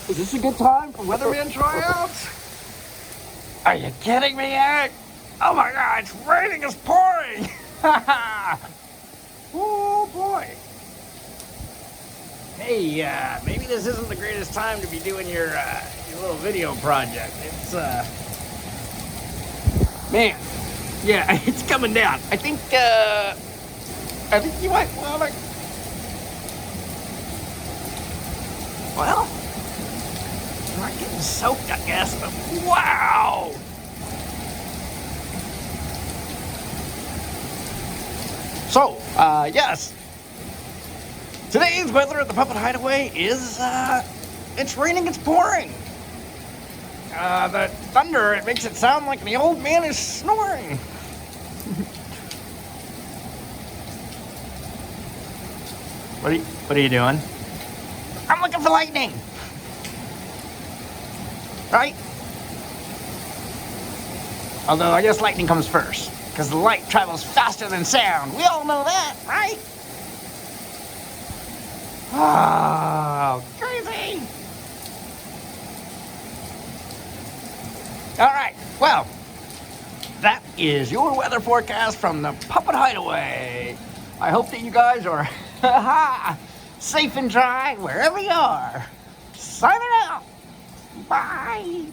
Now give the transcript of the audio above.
Is this a good time for Weatherman tryouts? Are you kidding me, Eric? Oh my God, it's raining, it's pouring! Oh boy. Hey, maybe this isn't the greatest time to be doing your little video project. It's, man, yeah, it's coming down. I think you might want to, well, I'm not getting soaked, I guess, but wow! So, yes. Today's weather at the Puppet Hideaway is, it's raining, it's pouring. The thunder, it makes it sound like the old man is snoring. What are you doing? I'm looking for lightning. Right? Although I guess lightning comes first, because the light travels faster than sound. We all know that, right? Oh, crazy! All right, well, that is your weather forecast from the Puppet Hideaway. I hope that you guys are safe and dry wherever you are. Signing out. Bye.